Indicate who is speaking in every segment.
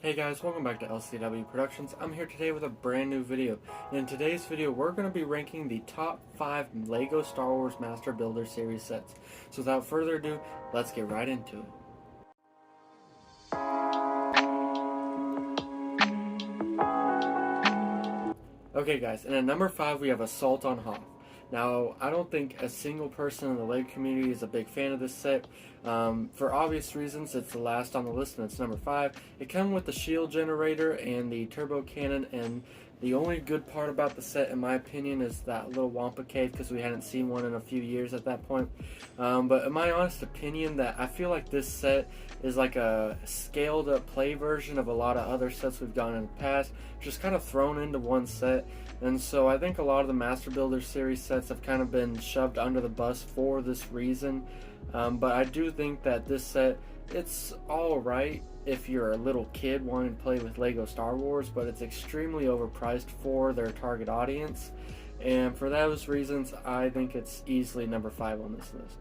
Speaker 1: Hey guys, welcome back to LCW Productions. I'm here today with a brand new video. And in today's video, we're going to be ranking the top 5 LEGO Star Wars Master Builder series sets. So without further ado, let's get right into it. Okay guys, and at number 5 we have Assault on Hoth. Now, I don't think a single person in the LEGO community is a big fan of this set. For obvious reasons, it's the last on the list and it's number 5. It comes with the shield generator and the turbo cannon, and the only good part about the set, in my opinion, is that little Wampa cave, because we hadn't seen one in a few years at that point. But in my honest opinion, that I feel like this set is like a scaled up play version of a lot of other sets we've done in the past, just kind of thrown into one set. And so I think a lot of the Master Builder series sets have kind of been shoved under the bus for this reason. But I do think that this set, it's alright if you're a little kid wanting to play with LEGO Star Wars, but it's extremely overpriced for their target audience. And for those reasons, I think it's easily number 5 on this list.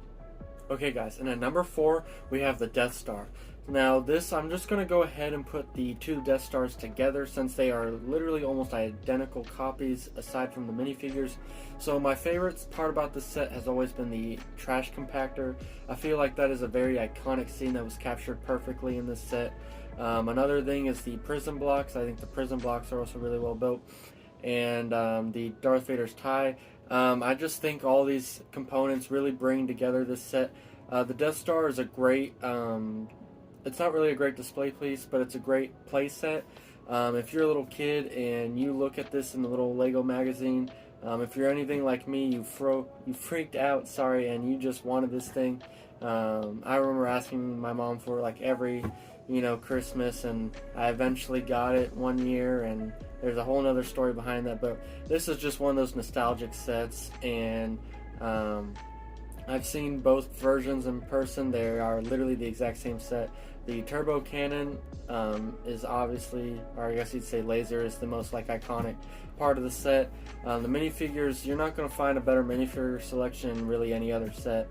Speaker 1: Okay guys, and at number 4, we have the Death Star. Now this, I'm just going to go ahead and put the two Death Stars together since they are literally almost identical copies aside from the minifigures. So my favorite part about this set has always been the trash compactor. I feel like that is a very iconic scene that was captured perfectly in this set. Another thing is the prison blocks. I think the prison blocks are also really well built. And the Darth Vader's tie. I just think all these components really bring together this set. The Death Star is a great, it's not really a great display piece, but it's a great play set. If you're a little kid and you look at this in the little Lego magazine, if you're anything like me, you freaked out, and you just wanted this thing. I remember asking my mom for like every, Christmas, and I eventually got it one year, and there's a whole nother story behind that, but this is just one of those nostalgic sets, and I've seen both versions in person. They are literally the exact same set. The turbo cannon is obviously, or I guess you'd say laser, is the most iconic part of the set. The minifigures, you're not going to find a better minifigure selection in really any other set.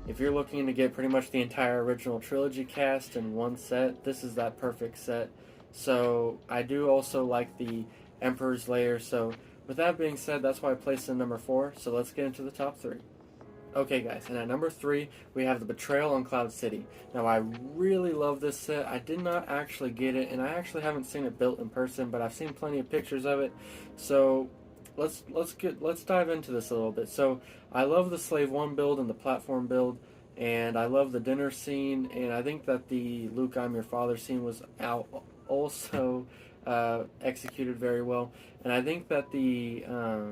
Speaker 1: If you're looking to get pretty much the entire original trilogy cast in one set, this is that perfect set. So I do also like the Emperor's Lair. So with that being said, that's why I placed it in number 4. So let's get into the top 3. Okay guys, and at number 3, we have the Betrayal on Cloud City. Now I really love this set. I did not actually get it, and I actually haven't seen it built in person, but I've seen plenty of pictures of it. So let's dive into this a little bit. So I love the Slave 1 build and the platform build, and I love the dinner scene, and I think that the Luke, I'm your father scene was also executed very well. And I think that the I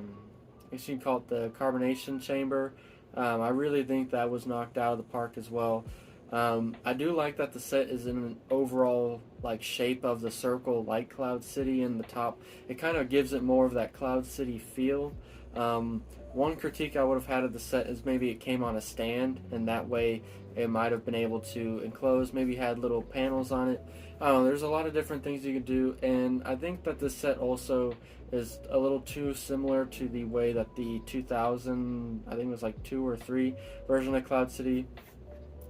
Speaker 1: guess you can call it the carbonation chamber, I really think that was knocked out of the park as well. I do like that the set is in an overall shape of the circle, like Cloud City in the top. It kind of gives it more of that Cloud City feel. One critique I would have had of the set is maybe it came on a stand, and that way it might have been able to enclose, maybe had little panels on it. I don't know, there's a lot of different things you could do, and I think that this set also is a little too similar to the way that the 2000, I think it was 2 or 3 version of Cloud City.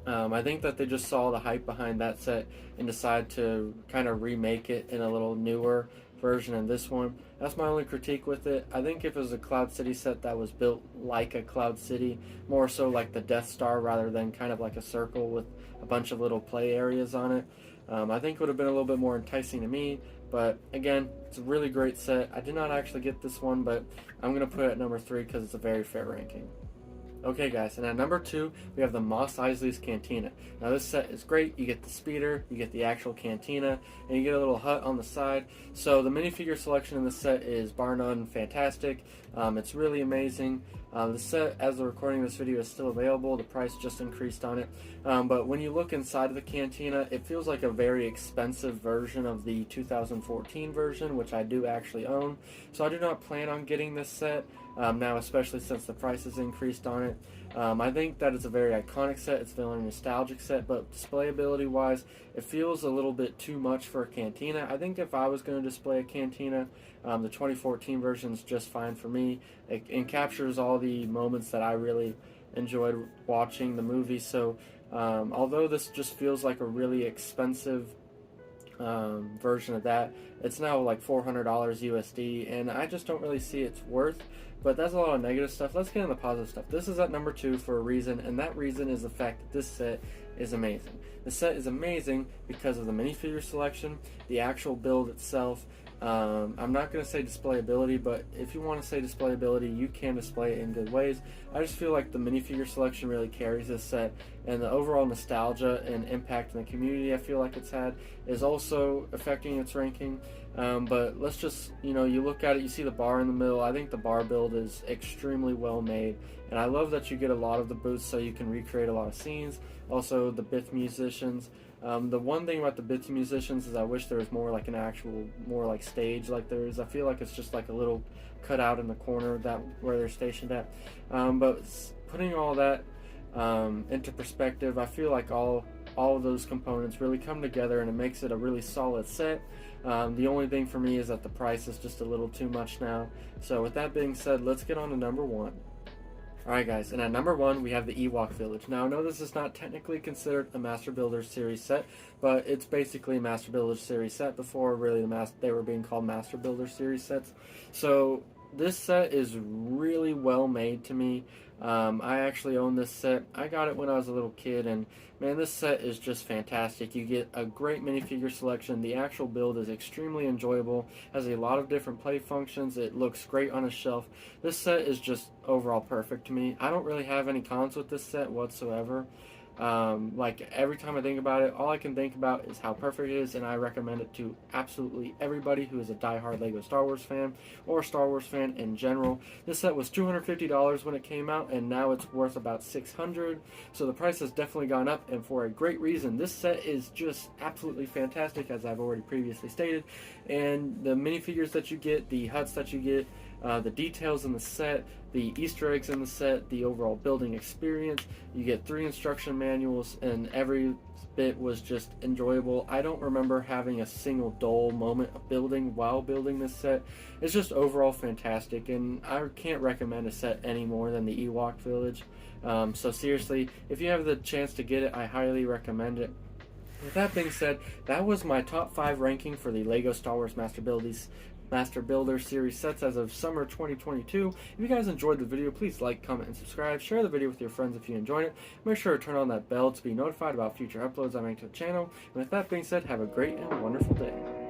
Speaker 1: I think that they just saw the hype behind that set and decided to kind of remake it in a little newer version in this one. That's my only critique with it. I think if it was a Cloud City set that was built like a Cloud City, more so like the Death Star rather than kind of like a circle with a bunch of little play areas on it, I think it would have been a little bit more enticing to me. But again, it's a really great set. I did not actually get this one, but I'm going to put it at number 3 because it's a very fair ranking. Okay guys, and at number 2, we have the Mos Eisley's Cantina. Now this set is great. You get the speeder, you get the actual cantina, and you get a little hut on the side. So the minifigure selection in this set is bar none fantastic. It's really amazing. The set, as the recording of this video, is still available. The price just increased on it. But when you look inside of the cantina, it feels like a very expensive version of the 2014 version, which I do actually own. So I do not plan on getting this set now, especially since the price has increased on it. I think that it's a very iconic set. It's a very nostalgic set, but displayability wise, it feels a little bit too much for a cantina. I think if I was going to display a cantina, the 2014 version is just fine for me. It captures all the moments that I really enjoyed watching the movie. So although this just feels like a really expensive version of that. It's now like $400 USD, and I just don't really see its worth. But that's a lot of negative stuff. Let's get into the positive stuff. This is at number 2 for a reason, and that reason is the fact that this set is amazing. The set is amazing because of the minifigure selection, the actual build itself. I'm not going to say displayability, but if you want to say displayability, you can display it in good ways. I just feel like the minifigure selection really carries this set, and the overall nostalgia and impact in the community I feel like it's had is also affecting its ranking. But let's just, you look at it, you see the bar in the middle. I think the bar build is extremely well made, and I love that you get a lot of the booths so you can recreate a lot of scenes. Also, the Bith musicians. The one thing about the Bith musicians is I wish there was more like an actual, more like stage like there is. I feel like it's just like a little cutout in the corner that where they're stationed at. But putting all that into perspective, I feel like all of those components really come together, and it makes it a really solid set. The only thing for me is that the price is just a little too much now. So with that being said, let's get on to number 1. Alright guys, and at number 1 we have the Ewok Village. Now I know this is not technically considered a Master Builder series set, but it's basically a Master Builder series set before really they were being called Master Builder series sets. So this set is really well made to me. I actually own this set. I got it when I was a little kid, and man, this set is just fantastic. You get a great minifigure selection. The actual build is extremely enjoyable, has a lot of different play functions. It looks great on a shelf. This set is just overall perfect to me. I don't really have any cons with this set whatsoever. Like every time I think about it, all I can think about is how perfect it is, and I recommend it to absolutely everybody who is a diehard Lego Star Wars fan or Star Wars fan in general. This set was $250 when it came out, and now it's worth about $600, so the price has definitely gone up, and for a great reason. This set is just absolutely fantastic, as I've already previously stated, and the minifigures that you get, the huts that you get, the details in the set, the Easter eggs in the set, the overall building experience. You get 3 instruction manuals, and every bit was just enjoyable. I don't remember having a single dull moment of building while building this set. It's just overall fantastic, and I can't recommend a set any more than the Ewok Village. So seriously, if you have the chance to get it, I highly recommend it. With that being said, that was my top 5 ranking for the Lego Star Wars Master Builder series sets as of summer 2022. If you guys enjoyed the video, please like, comment, and subscribe. Share the video with your friends if you enjoyed it. Make sure to turn on that bell to be notified about future uploads I make to the channel. And with that being said, have a great and wonderful day.